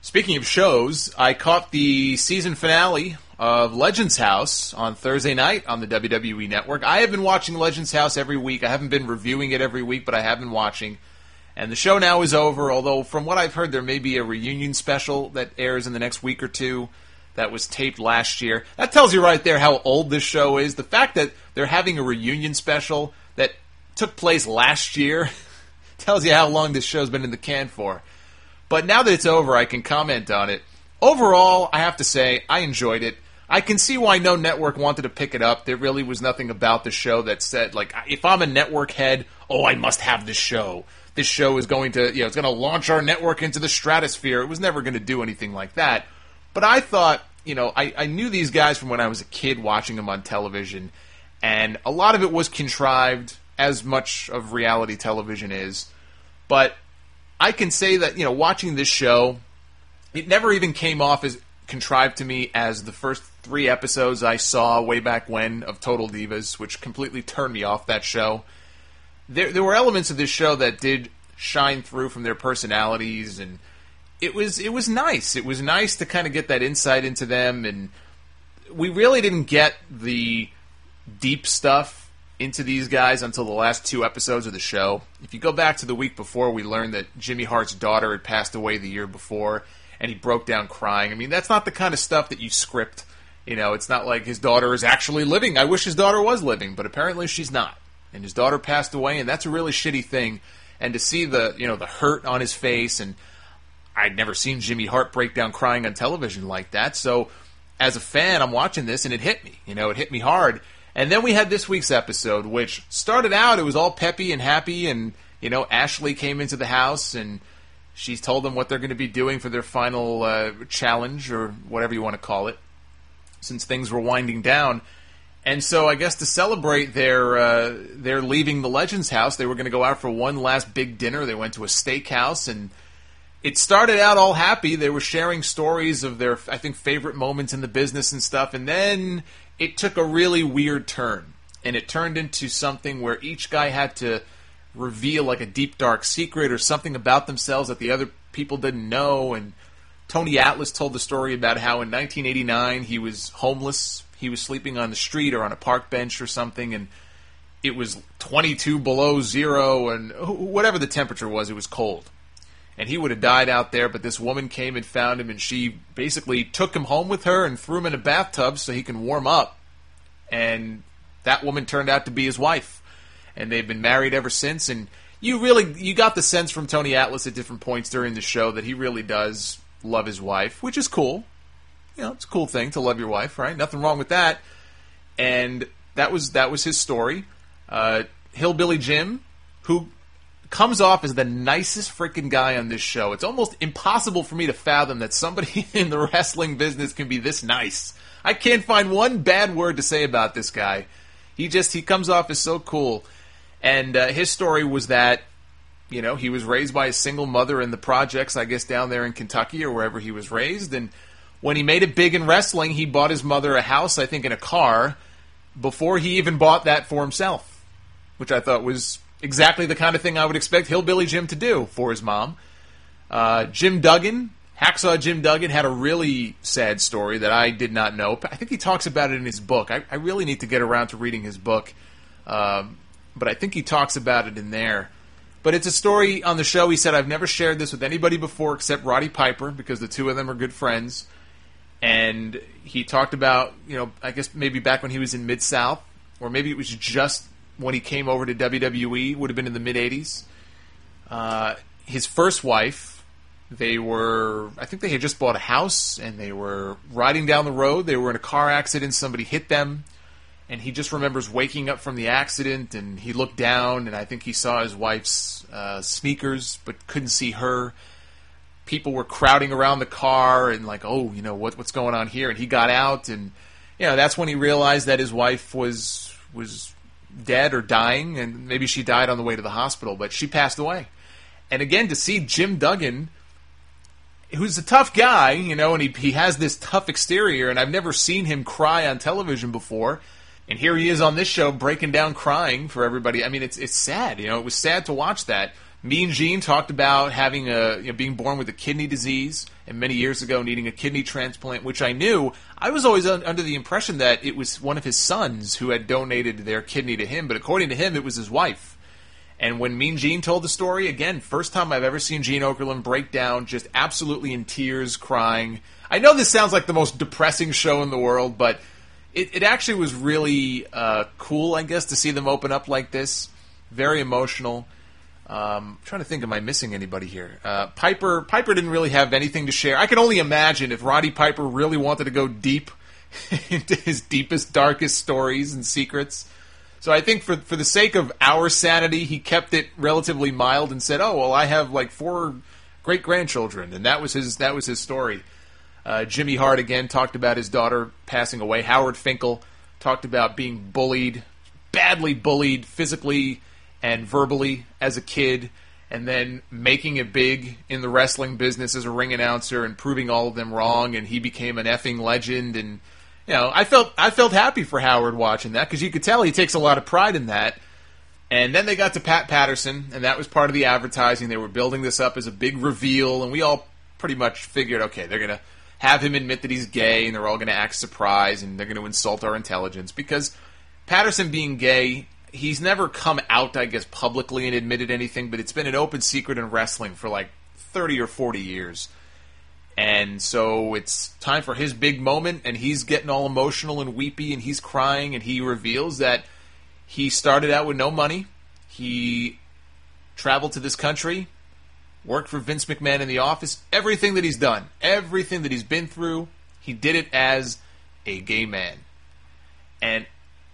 Speaking of shows, I caught the season finale of Legends House on Thursday night on the WWE Network. I have been watching Legends House every week. I haven't been reviewing it every week, but I have been watching. And the show now is over, although from what I've heard, there may be a reunion special that airs in the next week or two that was taped last year. That tells you right there how old this show is. The fact that they're having a reunion special that took place last year tells you how long this show's been in the can for. But now that it's over, I can comment on it. Overall, I have to say, I enjoyed it. I can see why no network wanted to pick it up. There really was nothing about the show that said, like, if I'm a network head, oh, I must have this show. This show is going to, it's going to launch our network into the stratosphere. It was never going to do anything like that. But I thought, I knew these guys from when I was a kid watching them on television, and a lot of it was contrived, as much of reality television is. But I can say that, watching this show, it never even came off as contrived to me as the first 3 episodes I saw way back when of Total Divas, which completely turned me off that show. There were elements of this show that did shine through from their personalities, and it was nice. It was nice to kind of get that insight into them, and we really didn't get the deep stuff into these guys until the last 2 episodes of the show. If you go back to the week before, we learned that Jimmy Hart's daughter had passed away the year before, and he broke down crying. I mean, that's not the kind of stuff that you script. It's not like his daughter is actually living. I wish his daughter was living, but apparently she's not. And his daughter passed away, and that's a really shitty thing. And to see the hurt on his face, and I'd never seen Jimmy Hart break down crying on television like that. So as a fan, I'm watching this, and it hit me. It hit me hard. And then we had this week's episode, which started out, it was all peppy and happy, and, Ashley came into the house, and she's told them what they're going to be doing for their final challenge, or whatever you want to call it, since things were winding down. And so I guess to celebrate their leaving the Legends house, they were going to go out for one last big dinner. They went to a steakhouse, and it started out all happy. They were sharing stories of their, I think, favorite moments in the business and stuff, and then it took a really weird turn, and it turned into something where each guy had to reveal like a deep, dark secret or something about themselves that the other people didn't know. And Tony Atlas told the story about how in 1989 he was homeless. He was sleeping on the street or on a park bench or something, and it was 22 below zero, and whatever the temperature was, it was cold. And he would have died out there, but this woman came and found him, and she basically took him home with her and threw him in a bathtub so he can warm up. And that woman turned out to be his wife. And they've been married ever since. And you got the sense from Tony Atlas at different points during the show that he really does love his wife, which is cool. It's a cool thing to love your wife, right? Nothing wrong with that. And that was his story. Hillbilly Jim, who comes off as the nicest freaking guy on this show. It's almost impossible for me to fathom that somebody in the wrestling business can be this nice. I can't find one bad word to say about this guy. He comes off as so cool. And his story was that, he was raised by a single mother in the projects, I guess, down there in Kentucky or wherever he was raised. And when he made it big in wrestling, he bought his mother a house, I think, and a car before he even bought that for himself, which I thought was exactly the kind of thing I would expect Hillbilly Jim to do for his mom. Jim Duggan, Hacksaw Jim Duggan, had a really sad story that I did not know. I think he talks about it in his book. I really need to get around to reading his book, but I think he talks about it in there. But it's a story on the show. He said, I've never shared this with anybody before except Roddy Piper, because the two of them are good friends. And he talked about, I guess maybe back when he was in Mid-South, or maybe it was just when he came over to WWE, would have been in the mid-'80s. His first wife, I think they had just bought a house, and they were riding down the road. They were in a car accident. Somebody hit them, and he just remembers waking up from the accident, and he looked down, and I think he saw his wife's sneakers, but couldn't see her. People were crowding around the car, and like, what's going on here? And he got out, and that's when he realized that his wife was dead or dying, and maybe she died on the way to the hospital, but she passed away. And again, to see Jim Duggan, who's a tough guy, and he has this tough exterior, and I've never seen him cry on television before, and here he is on this show breaking down crying for everybody. I mean, it's sad, it was sad to watch that. Mean Gene talked about having being born with a kidney disease, and many years ago needing a kidney transplant, which I knew. I was always under the impression that it was one of his sons who had donated their kidney to him, but according to him, it was his wife. And when Mean Gene told the story, again, first time I've ever seen Gene Okerlund break down, just absolutely in tears, crying. I know this sounds like the most depressing show in the world, but it actually was really cool, I guess, to see them open up like this. Very emotional. I'm trying to think, am I missing anybody here? Piper didn't really have anything to share. I can only imagine if Roddy Piper really wanted to go deep into his deepest, darkest stories and secrets. So I think for the sake of our sanity, he kept it relatively mild and said, "Oh, well, I have like 4 great-grandchildren," and that was his story. Jimmy Hart again talked about his daughter passing away. Howard Finkel talked about being bullied, badly bullied, physically and verbally as a kid, and then making it big in the wrestling business as a ring announcer and proving all of them wrong, and he became an effing legend. And I felt happy for Howard watching that, because you could tell he takes a lot of pride in that. And then they got to Pat Patterson, and that was part of the advertising. They were building this up as a big reveal, and we all pretty much figured, okay, they're going to have him admit that he's gay, and they're all going to act surprised, and they're going to insult our intelligence, because Patterson being gay, he's never come out, I guess, publicly and admitted anything, but it's been an open secret in wrestling for like 30 or 40 years. And so it's time for his big moment, and he's getting all emotional and weepy, and he's crying, and he reveals that he started out with no money. He traveled to this country, worked for Vince McMahon in the office. Everything that he's done, everything that he's been through, he did it as a gay man. And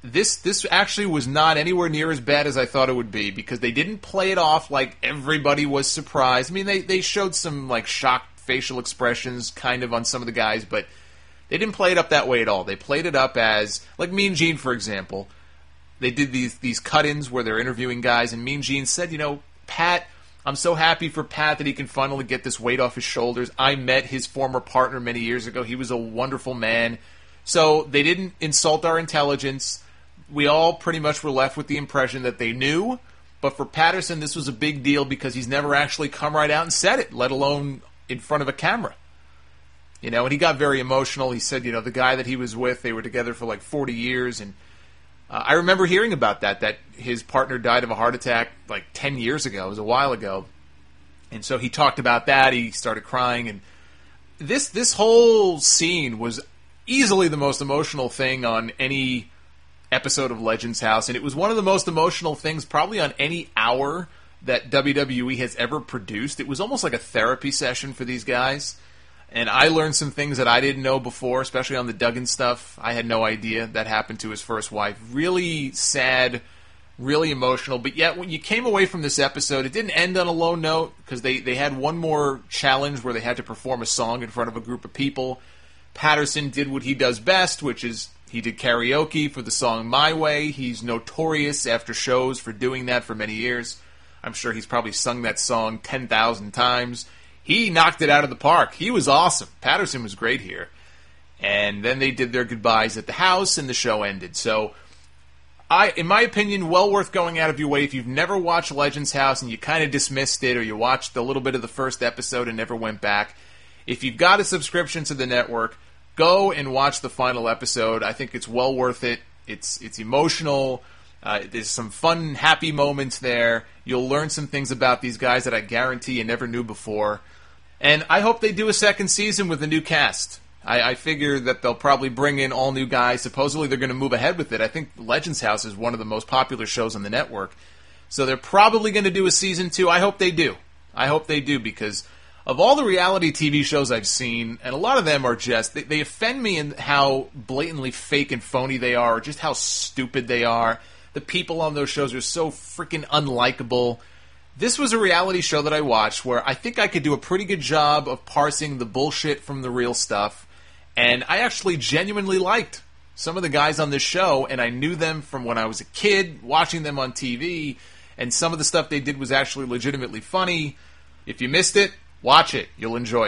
this actually was not anywhere near as bad as I thought it would be, because they didn't play it off like everybody was surprised. I mean, they showed some like shocked facial expressions kind of on some of the guys, but they didn't play it up that way at all. They played it up as, like Mean Gene, for example. They did these cut-ins where they're interviewing guys, and Mean Gene said, Pat, I'm so happy for Pat that he can finally get this weight off his shoulders. I met his former partner many years ago. He was a wonderful man. So they didn't insult our intelligence. We all pretty much were left with the impression that they knew. But for Patterson, this was a big deal because he's never actually come right out and said it, let alone in front of a camera. And he got very emotional. He said, the guy that he was with, they were together for like 40 years. And I remember hearing about that his partner died of a heart attack like 10 years ago. It was a while ago. And so he talked about that. He started crying. And this whole scene was easily the most emotional thing on any episode of Legends House, and it was one of the most emotional things probably on any hour that WWE has ever produced. It was almost like a therapy session for these guys, and I learned some things that I didn't know before, especially on the Duggan stuff. I had no idea that happened to his first wife. Really sad, really emotional, but yet when you came away from this episode, it didn't end on a low note, because they had one more challenge where they had to perform a song in front of a group of people. Patterson did what he does best, which is he did karaoke for the song My Way. He's notorious after shows for doing that for many years. I'm sure he's probably sung that song 10,000 times. He knocked it out of the park. He was awesome. Patterson was great here. And then they did their goodbyes at the house, and the show ended. So, in my opinion, well worth going out of your way. If you've never watched Legends House and you kind of dismissed it, or you watched a little bit of the first episode and never went back, if you've got a subscription to the network, go and watch the final episode. I think it's well worth it. It's emotional. There's some fun, happy moments there. You'll learn some things about these guys that I guarantee you never knew before. And I hope they do a second season with a new cast. I figure that they'll probably bring in all new guys. Supposedly they're going to move ahead with it. I think Legends House is one of the most popular shows on the network. So they're probably going to do a season 2. I hope they do. I hope they do, because of all the reality TV shows I've seen, and a lot of them are just, they offend me in how blatantly fake and phony they are, or just how stupid they are. The people on those shows are so freaking unlikable. This was a reality show that I watched where I think I could do a pretty good job of parsing the bullshit from the real stuff, and I actually genuinely liked some of the guys on this show, and I knew them from when I was a kid, watching them on TV, and some of the stuff they did was actually legitimately funny. If you missed it, watch it. You'll enjoy it.